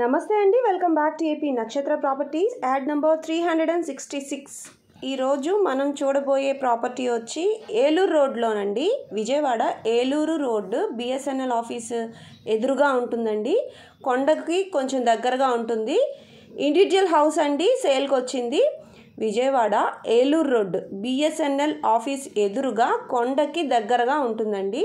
నమస్తే అండి, welcome back to AP Nakshatra properties. Ad number 366. ఈరోజు మనం చూడబోయే ప్రాపర్టీ వచ్చి ఏలూరు రోడ్లోనండి, Vijayawada Eluru road BSNL office ఎదురుగా ఉంటుందండి. కొండకి కొంచెం దగ్గరగా ఉంటుంది. ఇండివిజువల్ హౌస్ అండి, సేల్కి వచ్చింది. Vijayawada Eluru road BSNL office ఎదురుగా కొండకి దగ్గరగా ఉంటుందండి.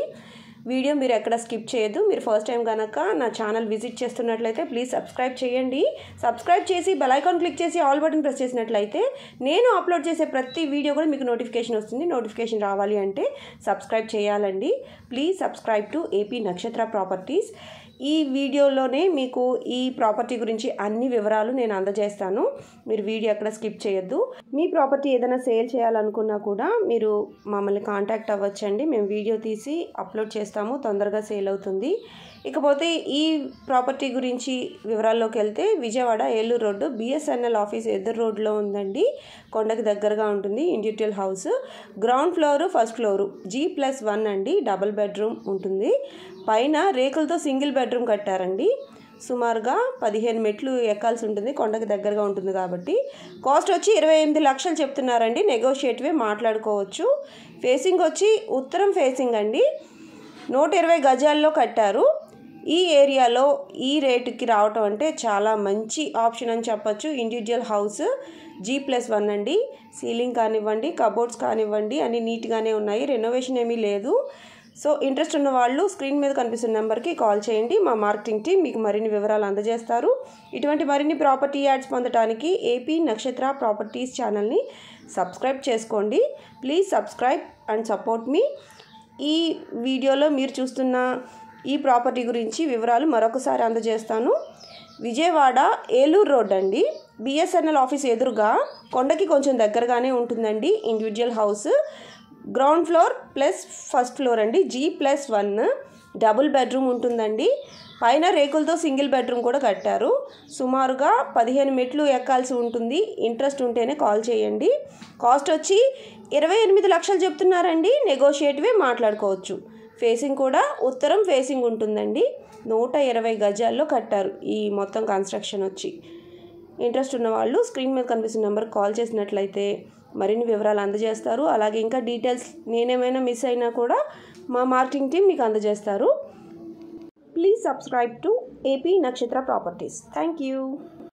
వీడియో మీరు ఎక్కడ స్కిప్ చేయొద్దు. మీరు ఫస్ట్ టైం కనుక నా ఛానల్ విజిట్ చేస్తున్నట్లయితే ప్లీజ్ సబ్స్క్రైబ్ చేయండి. సబ్స్క్రైబ్ చేసి బెల్ ఐకాన్ క్లిక్ చేసి ఆల్ బటన్ ప్రెస్ చేసినట్లయితే నేను అప్లోడ్ చేసే ప్రతి వీడియో కూడా మీకు నోటిఫికేషన్ వస్తుంది. నోటిఫికేషన్ రావాలి అంటే సబ్స్క్రైబ్ చేయాలండి. Please subscribe to AP Nakshatra properties. ఈ వీడియోలోనే మీకు ఈ ప్రాపర్టీ గురించి అన్ని వివరాలు నేను అందజేస్తాను. మీరు వీడియో ఎక్కడ స్కిప్ చేయొద్దు. మీ ప్రాపర్టీ ఏదైనా సేల్ చేయాలనుకున్నా కూడా మీరు మమ్మల్ని కాంటాక్ట్ అవ్వచ్చండి. మేము వీడియో తీసి అప్లోడ్ చేస్తాము, తొందరగా సేల్ అవుతుంది. ఇకపోతే ఈ ప్రాపర్టీ గురించి వివరాల్లోకి వెళ్తే, Vijayawada Eluru road BSNL office ఎదురు రోడ్లో ఉందండి. కొండకి దగ్గరగా ఉంటుంది. Individual house, ground floor, first floor, G+1 అండి. డబుల్ బెడ్రూమ్ ఉంటుంది. పైన రేకులతో సింగిల్ బెడ్రూమ్ కట్టారండి. సుమారుగా 15 మెట్లు ఎక్కాల్సి ఉంటుంది, కొండకి దగ్గరగా ఉంటుంది కాబట్టి. కాస్ట్ వచ్చి 28 లక్షలు చెప్తున్నారండి. నెగోషియేటివే మాట్లాడుకోవచ్చు. ఫేసింగ్ వచ్చి ఉత్తరం ఫేసింగ్ అండి. 120 గజాల్లో కట్టారు. ఈ ఏరియాలో ఈ రేటుకి రావటం అంటే చాలా మంచి ఆప్షన్ అని చెప్పచ్చు. ఇండివిజువల్ హౌస్, G+1 అండి. సీలింగ్ కానివ్వండి, కబోర్డ్స్ కానివ్వండి అన్నీ నీట్గానే ఉన్నాయి. రెనోవేషన్ ఏమీ లేదు. సో ఇంట్రెస్ట్ ఉన్న వాళ్ళు స్క్రీన్ మీద కనిపిస్తున్న నెంబర్కి కాల్ చేయండి. మా మార్కెటింగ్ టీం మీకు మరిన్ని వివరాలు అందజేస్తారు. ఇటువంటి మరిన్ని ప్రాపర్టీ యాడ్స్ పొందడానికి ఏపీ నక్షత్ర ప్రాపర్టీస్ ఛానల్ని సబ్స్క్రైబ్ చేసుకోండి. ప్లీజ్ సబ్స్క్రైబ్ అండ్ సపోర్ట్ మీ. ఈ వీడియోలో మీరు చూస్తున్న ఈ ప్రాపర్టీ గురించి వివరాలు మరొకసారి అందజేస్తాను. విజయవాడ ఏలూరు రోడ్ అండి, బిఎస్ఎన్ఎల్ ఆఫీస్ ఎదురుగా కొండకి కొంచెం దగ్గరగానే ఉంటుందండి. Individual house, ground floor plus first floor అండి. G+1 డబుల్ బెడ్రూమ్ ఉంటుందండి. పైన రేకులతో సింగిల్ బెడ్రూమ్ కూడా కట్టారు. సుమారుగా 15 మెట్లు ఎక్కాల్సి ఉంటుంది. ఇంట్రెస్ట్ ఉంటేనే కాల్ చేయండి. కాస్ట్ వచ్చి 28 లక్షలు చెప్తున్నారండి. నెగోషియేటివే మాట్లాడుకోవచ్చు. ఫేసింగ్ కూడా ఉత్తరం ఫేసింగ్ ఉంటుందండి. 120 గజాల్లో కట్టారు ఈ మొత్తం కన్స్ట్రక్షన్ వచ్చి. ఇంట్రెస్ట్ ఉన్న వాళ్ళు స్క్రీన్ మీద కనిపిస్తున్న నెంబర్కి కాల్ చేసినట్లయితే మరిన్ని వివరాలు అందజేస్తారు. అలాగే ఇంకా డీటెయిల్స్ నేనేమైనా మిస్ అయినా కూడా మా మార్కెటింగ్ టీం మీకు అందజేస్తారు. Please subscribe to AP Nakshatra properties. Thank you.